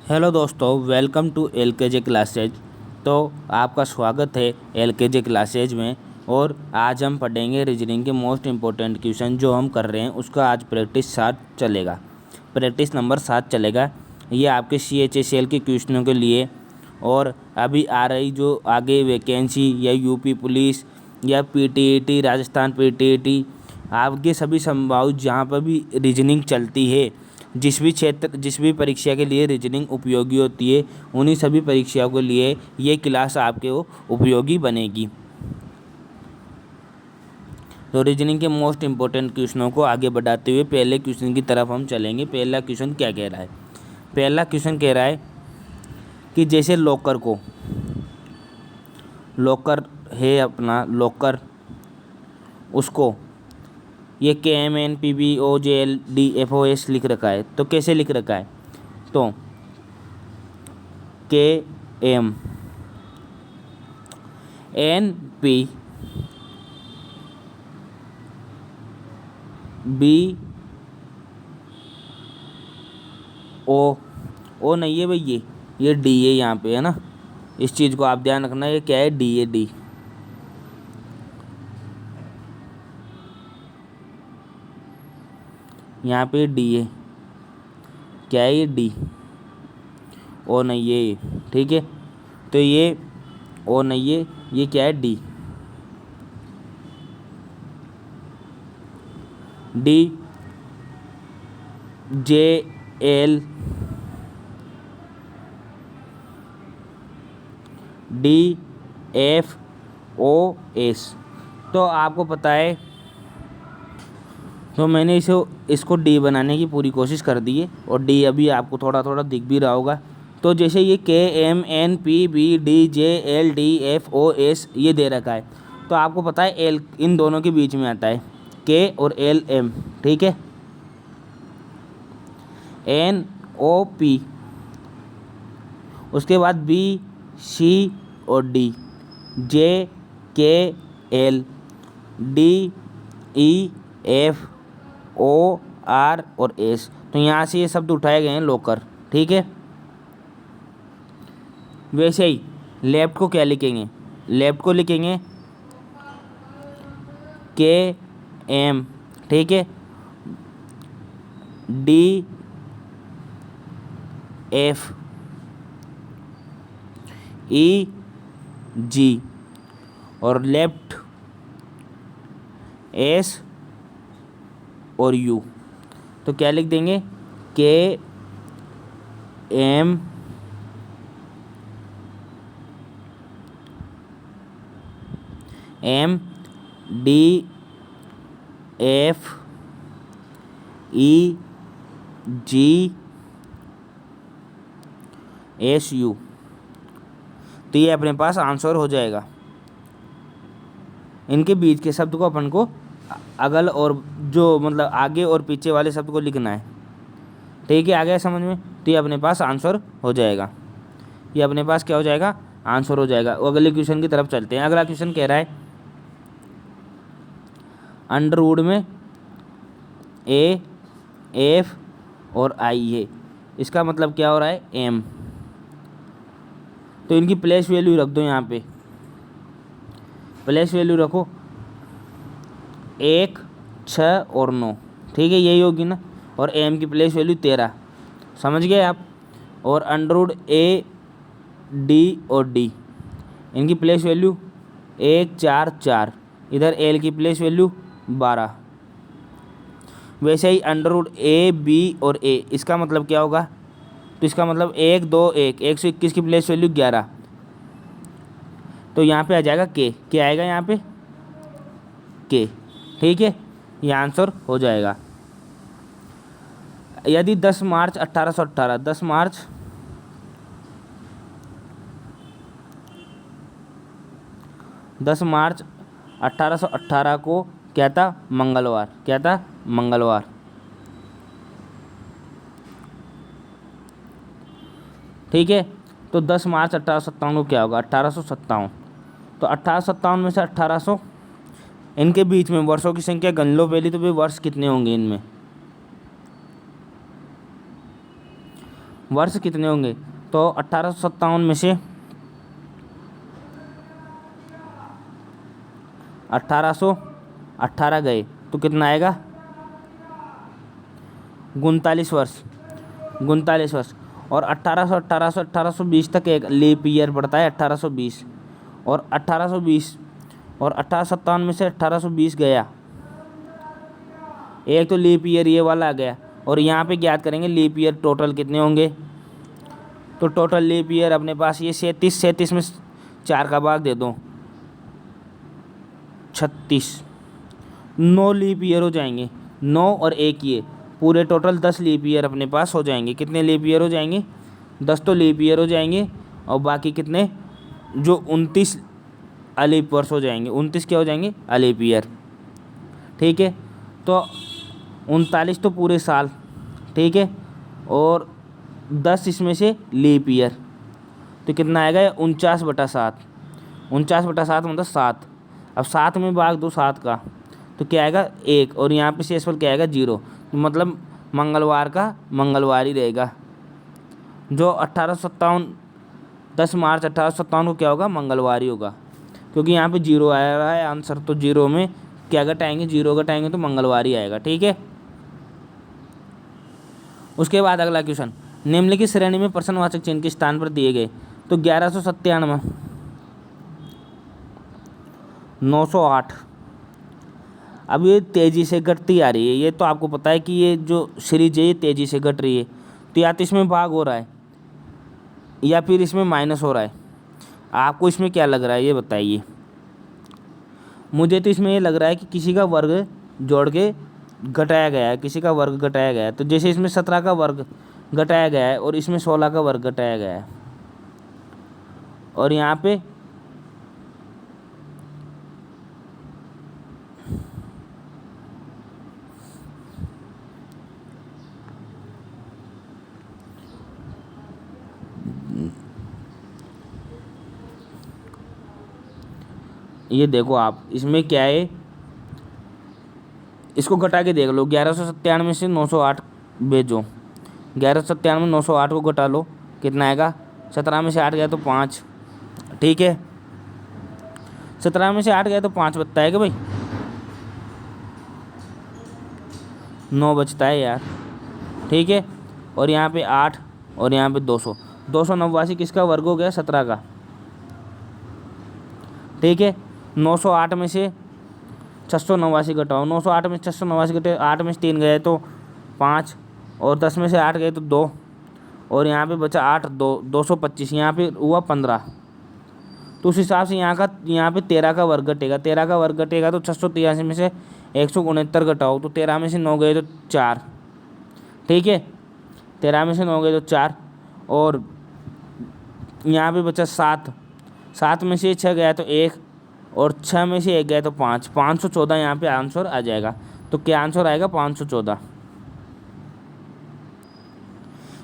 Hello दोस्तों, welcome to एलकेजे classes. तो आपका स्वागत है एलकेजे क्लासेज में। और आज हम पढ़ेंगे रीजनिंग के मोस्ट इम्पोर्टेंट क्वेश्चन जो हम कर रहे हैं उसका आज प्रैक्टिस 7 चलेगा। प्रैक्टिस नंबर 7 चलेगा। ये आपके CHSL के क्वेश्चनों के लिए और अभी आ रही जो आगे वैकेंसी या यूपी पुलिस या PTET, राजस्थान PTET, आपके सभी संभावित जहाँ पर भी रीजनिंग चलती है, जिस भी क्षेत्र जिस भी परीक्षा के लिए रीजनिंग उपयोगी होती है, उन्हीं सभी परीक्षाओं के लिए ये क्लास आपके वो उपयोगी बनेगी। तो रीजनिंग के मोस्ट इम्पोर्टेंट क्वेश्चनों को आगे बढ़ाते हुए पहले क्वेश्चन की तरफ हम चलेंगे। पहला क्वेश्चन क्या कह रहा है? पहला क्वेश्चन कह रहा है कि जैसे लॉकर है अपना लॉकर, उसको ये KMNPBOJLDFOS लिख रखा है। तो कैसे लिख रखा है? तो KMNPBO नहीं है भाई, ये D है यहाँ पे, है ना। इस चीज़ को आप ध्यान रखना, ये क्या है? D है, D। यहाँ पे D है, क्या है? ये D। O नहीं है ये, ठीक है। तो ये O नहीं है, ये क्या है? D। DJLDFOS। तो आपको पता है, तो मैंने इसको D बनाने की पूरी कोशिश कर दी है और D अभी आपको थोड़ा थोड़ा दिख भी रहा होगा। तो जैसे ये KMNPBDJLDFOS ये दे रखा है, तो आपको पता है L इन दोनों के बीच में आता है, K और LM, ठीक है। NOP, उसके बाद BC और D, JKL, DEFOR और S। तो यहाँ से ये शब्द उठाए गए हैं लॉकर, ठीक है। वैसे ही लेफ्ट को क्या लिखेंगे? लेफ्ट को लिखेंगे KM, ठीक है, DFEG और लेफ्ट S और U। तो क्या लिख देंगे? KM DFEGSU। तो ये अपने पास आंसर हो जाएगा। इनके बीच के शब्द को अपन को अगल और जो मतलब आगे और पीछे वाले शब्द को लिखना है, ठीक है। आ गया समझ में? तो ये अपने पास आंसर हो जाएगा। ये अपने पास क्या हो जाएगा? आंसर हो जाएगा। वो अगले क्वेश्चन की तरफ चलते हैं। अगला क्वेश्चन कह रहा है अंडरवुड में A, F और I है, इसका मतलब क्या हो रहा है? M। तो इनकी प्लेस वैल्यू रख दो, यहाँ पे प्लेस वैल्यू रखो 1, 6 और 9, ठीक है, यही होगी ना। और M की प्लेस वैल्यू 13, समझ गए आप। और अंडरवुड A, D और D, इनकी प्लेस वैल्यू 1, 4, 4। इधर L की प्लेस वैल्यू 12। वैसे ही अंडरवुड A, B और A, इसका मतलब क्या होगा? तो इसका मतलब 1, 2, 1, 121 की प्लेस वैल्यू 11। तो यहाँ पे आ जाएगा K आएगा यहाँ पे K, ठीक है। ये आंसर हो जाएगा। यदि 10 मार्च 1818, 10 मार्च 1818 को क्या था? मंगलवार। क्या था? मंगलवार, ठीक है। तो 10 मार्च 1857 को क्या होगा? 1857। तो 1857 में से 1800, इनके बीच में वर्षों की संख्या गन लो पहले। तो भाई वर्ष कितने होंगे इनमें? वर्ष कितने होंगे, तो 1857 में से 1818 गए तो कितना आएगा, 39 वर्ष, 39 वर्ष। और 1820 तक एक लीप ईयर पड़ता है 1820, और 1820 और 1857 में से 1820 गया, एक तो लीप ईयर ये वाला आ गया। और यहाँ पे ज्ञात करेंगे लीप ईयर टोटल कितने होंगे, तो टोटल लीप ईयर अपने पास ये 37 में 4 का भाग दे दो 36, 9 लीप ईयर हो जाएंगे, 9 और 1 ये पूरे टोटल 10 लीप ईयर अपने पास हो जाएंगे। कितने लीप ईयर हो जाएंगे, 10 तो लीप ईयर हो जाएंगे, और बाकी कितने, जो 29 अलीप वर्ष हो जाएंगे, 29 क्या हो जाएंगे, अलीप ईयर। ठीक है, तो 39 तो पूरे साल, ठीक है, और 10 इसमें से लीप ईयर, तो कितना आएगा 49/7, 49/7 मतलब 7। अब 7 में भाग दो 7 का, तो क्या आएगा 1, और यहाँ पे शेषफल क्या आएगा 0, तो मतलब मंगलवार का मंगलवार ही रहेगा। जो 1857 10 मार्च 1857 को क्या होगा, मंगलवार ही होगा, क्योंकि यहाँ पे 0 आया रहा है आंसर, तो 0 में क्या घटाएंगे, 0 घटाएंगे तो मंगलवार ही आएगा। ठीक है, उसके बाद अगला क्वेश्चन, निम्नलिखित श्रेणी में प्रश्नवाचक चिन्ह के स्थान पर दिए गए, तो 1197, 908। अब ये तेज़ी से घटती आ रही है, ये तो आपको पता है कि ये जो सीरीज है ये तेज़ी से घट रही है, तो या तो इसमें भाग हो रहा है या फिर इसमें माइनस हो रहा है। आपको इसमें क्या लग रहा है ये बताइए। मुझे तो इसमें ये लग रहा है कि किसी का वर्ग जोड़ के घटाया गया है, किसी का वर्ग घटाया गया है। तो जैसे इसमें 17 का वर्ग घटाया गया है और इसमें 16 का वर्ग घटाया गया है, और यहाँ पे ये देखो आप, इसमें क्या है, इसको घटा के देख लो, 1197 से 908 भेजो, 1197 908 को घटा लो, कितना आएगा, 17 में से 8 गया तो 5। ठीक है, 17 में से 8 गया तो 5 बचता है कि भाई, 9 बचता है यार। ठीक है, और यहाँ पे 8 और यहाँ पे 200, 289 किसका वर्ग हो गया, 17 का। ठीक है, 908 में से 689 घटाओ, 908 में 689 घटे, 8 में से 3 गए तो 5, और 10 में से 8 गए तो 2, और यहाँ पे बचा 8, 225, यहाँ पे हुआ 15। तो उस हिसाब से यहाँ पे 13 का वर्ग घटेगा, 13 का वर्ग घटेगा तो 683 में से 169 घटाओ, तो 13 में से 9 गए तो 4। ठीक है, 13 में से 9 गए तो 4, और यहाँ पे बचा 7, 7 में से 6 गया तो 1, और 6 में से 1 गया तो 5, 514 यहाँ पे आंसर आ जाएगा। तो क्या आंसर आएगा, 514।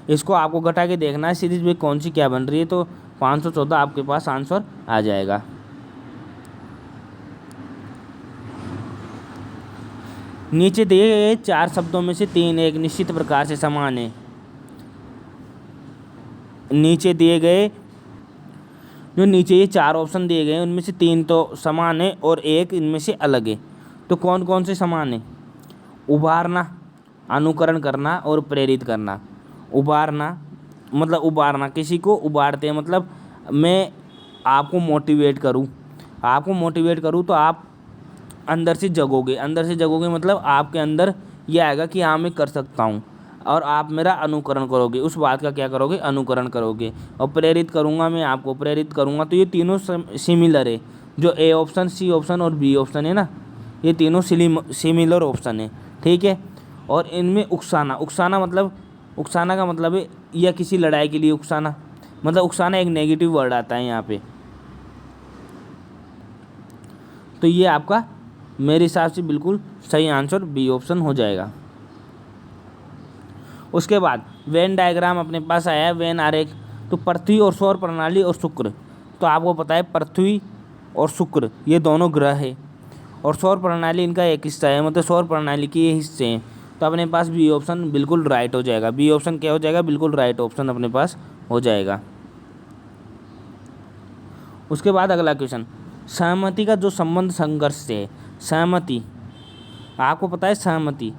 इसको आपको घटा के देखना है सीरीज में कौन सी क्या बन रही है, तो 514 आपके पास आंसर आ जाएगा। नीचे दिए गए 4 शब्दों में से 3 एक निश्चित प्रकार से समान है। नीचे दिए गए जो नीचे ये 4 ऑप्शन दिए गए हैं उनमें से 3 तो समान है और एक इनमें से अलग है। तो कौन कौन से समान है? उभारना, अनुकरण करना और प्रेरित करना। उभारना मतलब उभारना, किसी को उभारते हैं मतलब मैं आपको मोटिवेट करूं तो आप अंदर से जगोगे मतलब आपके अंदर ये आएगा कि हाँ मैं कर सकता हूँ, और आप मेरा अनुकरण करोगे, उस बात का क्या करोगे, अनुकरण करोगे। और प्रेरित करूँगा, मैं आपको प्रेरित करूँगा, तो ये तीनों सिमिलर है। जो ए ऑप्शन, सी ऑप्शन और बी ऑप्शन है ना, ये तीनों सिमिलर ऑप्शन है, ठीक है। और इनमें उकसाना मतलब, उकसाना का मतलब है या किसी लड़ाई के लिए उकसाना, मतलब उकसाना एक नेगेटिव वर्ड आता है यहाँ पे। तो ये आपका मेरे हिसाब से बिल्कुल सही आंसर बी ऑप्शन हो जाएगा। उसके बाद वेन डायग्राम अपने पास आया है, वेन आरेख। तो पृथ्वी और सौर प्रणाली और शुक्र, तो आपको पता है पृथ्वी और शुक्र ये दोनों ग्रह है, और सौर प्रणाली इनका एक हिस्सा है, मतलब सौर प्रणाली के ये हिस्से हैं। तो अपने पास बी ऑप्शन बिल्कुल राइट हो जाएगा। बी ऑप्शन क्या हो जाएगा, बिल्कुल राइट ऑप्शन अपने पास हो जाएगा। उसके बाद अगला क्वेश्चन, सहमति का जो संबंध संघर्ष से है। सहमति, आपको पता है सहमति,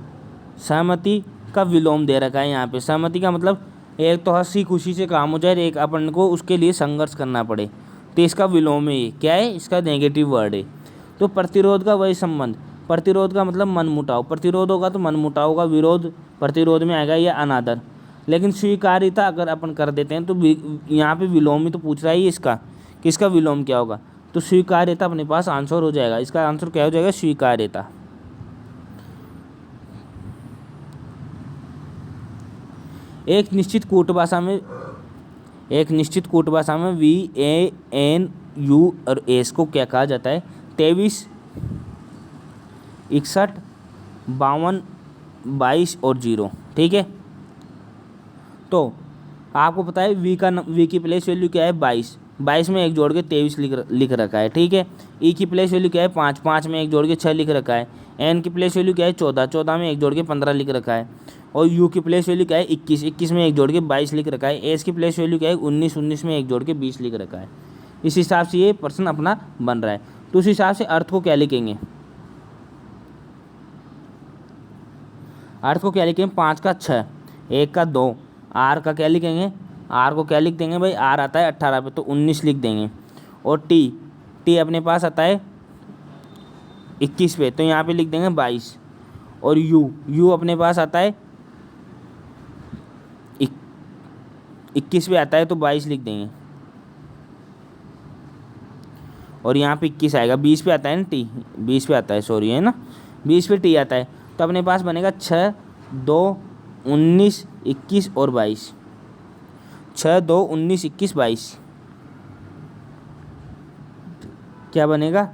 सहमति का विलोम दे रखा है यहाँ पे। सहमति का मतलब एक तो हंसी खुशी से काम हो जाए, एक अपन को उसके लिए संघर्ष करना पड़े, तो इसका विलोम है ये। क्या है, इसका नेगेटिव वर्ड है। तो प्रतिरोध का वही संबंध, प्रतिरोध का मतलब मनमुटाव, प्रतिरोध होगा तो मनमुटाव होगा, विरोध प्रतिरोध में आएगा या अनादर। लेकिन स्वीकार्यता अगर अपन कर देते हैं तो यहाँ पे विलोम ही तो पूछ रहा है इसका, कि इसका विलोम क्या होगा। तो स्वीकार्यता अपने पास आंसर हो जाएगा। इसका आंसर क्या हो जाएगा, स्वीकार्यता। एक निश्चित कूट भाषा में VANU और एस को क्या कहा जाता है, 23, 61, 52, 22 और 0। ठीक है, तो आपको पता है वी की प्लेस वैल्यू क्या है, 22, 22 में एक जोड़ के 23 लिख रखा है। ठीक है, ई की प्लेस वैल्यू क्या है, 5, 5 में एक जोड़ के 6 लिख रखा है। एन की प्लेस वैल्यू क्या है, 14, 14 में एक जोड़ के 15 लिख रखा है। और यू की प्लेस वैल्यू क्या है, 21, 21 में एक जोड़ के 22 लिख रखा है। एस की प्लेस वैल्यू क्या है, 19, 19 में एक जोड़ के 20 लिख रखा है। इस हिसाब से ये प्रश्न अपना बन रहा है। तो उस हिसाब से अर्थ को क्या लिखेंगे, अर्थ को क्या लिखेंगे, 5 का 6, 1 का 2, आर का क्या लिखेंगे, आर को क्या लिख देंगे भाई, आर आता है 18 पे तो 19 लिख देंगे। और टी अपने पास आता है 21 पे तो यहाँ पे लिख देंगे 22। और यू अपने पास आता है 21 पे आता है तो 22 लिख देंगे। और यहाँ पे 21 आएगा, 20 पे आता है ना टी, 20 पे आता है, सॉरी है ना, 20 पे टी आता है। तो अपने पास बनेगा 6, 2, 19, 21 और 22। 6, 2, 19, 21, 22 क्या बनेगा,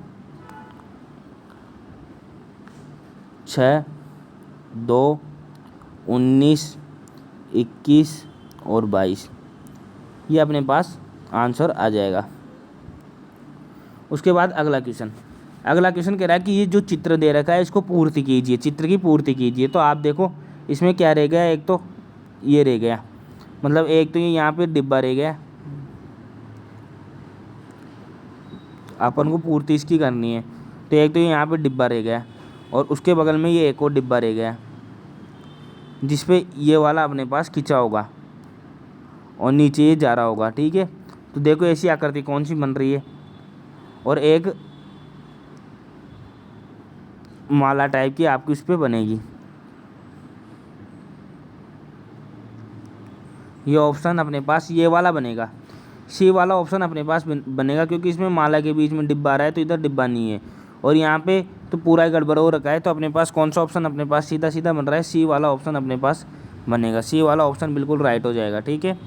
6, 2, 19, 21 और 22, ये अपने पास आंसर आ जाएगा। उसके बाद अगला क्वेश्चन कह रहा है कि ये जो चित्र दे रखा है इसको पूर्ति कीजिए, चित्र की पूर्ति कीजिए। तो आप देखो इसमें क्या रह गया, एक तो ये रह गया, मतलब एक तो ये यहाँ पे डिब्बा रह गया, अपन को पूर्ति इसकी करनी है। तो एक तो ये यहाँ पे डिब्बा रह गया और उसके बगल में ये एक और डिब्बा रह गया जिसपे ये वाला अपने पास खिंचा होगा और नीचे ये जा रहा होगा। ठीक है, तो देखो ऐसी आकृति कौन सी बन रही है, और एक माला टाइप की आपकी उस पर बनेगी। ये ऑप्शन अपने पास ये वाला बनेगा, सी वाला ऑप्शन अपने पास बनेगा, क्योंकि इसमें माला के बीच में डिब्बा आ रहा है तो इधर डिब्बा नहीं है और यहाँ पे तो पूरा गड़बड़ हो रखा है। तो अपने पास कौन सा ऑप्शन अपने पास सीधा सीधा बन रहा है, सी वाला ऑप्शन अपने पास बनेगा। सी वाला ऑप्शन बिल्कुल राइट हो जाएगा। ठीक है,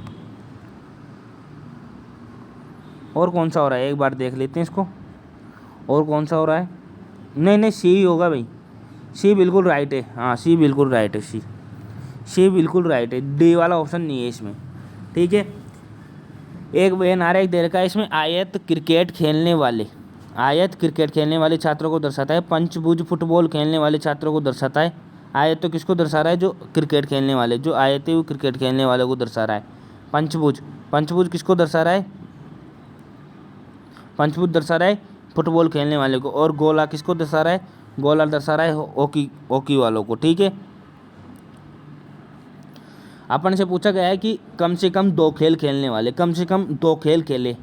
और कौन सा हो रहा है एक बार देख लेते हैं इसको, और कौन सा हो रहा है, नहीं सी ही होगा भाई, सी बिल्कुल राइट है। हाँ सी बिल्कुल राइट है, सी बिल्कुल राइट है, डी वाला ऑप्शन नहीं है इसमें। ठीक है, एक बहन आ रहा है, एक दे रखा है इसमें, आयत क्रिकेट खेलने वाले छात्रों को दर्शाता है, पंचभुज फुटबॉल खेलने वाले छात्रों को दर्शाता है। आयत तो किसको दर्शा रहा है, जो क्रिकेट खेलने वाले, जो आयत है वो क्रिकेट खेलने वाले को दर्शा रहा है। पंचभुज किसको दर्शा रहा है, पंचभुज दर्शा रहा है फुटबॉल खेलने वाले को। और गोला किसको दर्शा रहा है, गोला दर्शा रहा है हॉकी वालों को। ठीक है, अपन से पूछा गया है कि कम से कम 2 खेल खेलने वाले, कम से कम 2 खेल खेले,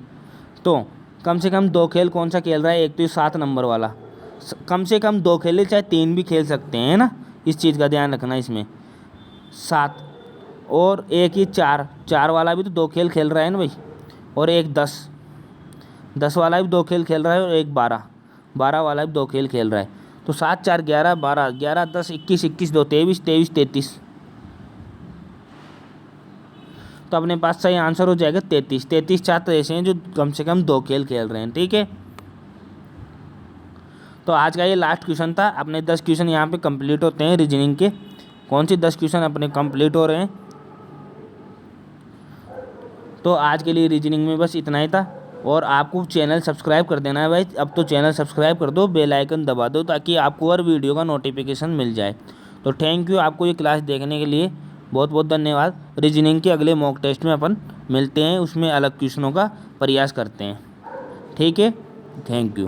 तो कम से कम 2 खेल कौन सा खेल रहा है, एक तो ये 7 नंबर वाला, कम से कम 2 खेले, चाहे 3 भी खेल सकते हैं ना, इस चीज़ का ध्यान रखना इसमें। 7 और एक ये 4 वाला भी तो 2 खेल खेल रहा है ना भाई, और एक 10 वाला भी 2 खेल खेल रहा है, और एक 12 वाला भी 2 खेल खेल रहा है। तो 7, 4, 11, 12, 11, 10, 21, 21, 2, 23, 23, 33, तो अपने पास सही आंसर हो जाएगा 33 छात्र ऐसे हैं जो कम से कम 2 खेल खेल रहे हैं। ठीक है, तो आज का ये लास्ट क्वेश्चन था। अपने 10 क्वेश्चन यहाँ पे कंप्लीट होते हैं रीजनिंग के। कौन सी 10 क्वेश्चन अपने कंप्लीट हो रहे हैं। तो आज के लिए रीजनिंग में बस इतना ही था, और आपको चैनल सब्सक्राइब कर देना है भाई। अब तो चैनल सब्सक्राइब कर दो, बेल आइकन दबा दो, ताकि आपको हर वीडियो का नोटिफिकेशन मिल जाए। तो थैंक यू आपको ये क्लास देखने के लिए बहुत बहुत धन्यवाद। रीजनिंग के अगले मॉक टेस्ट में अपन मिलते हैं, उसमें अलग क्वेश्चनों का प्रयास करते हैं। ठीक है, थैंक यू।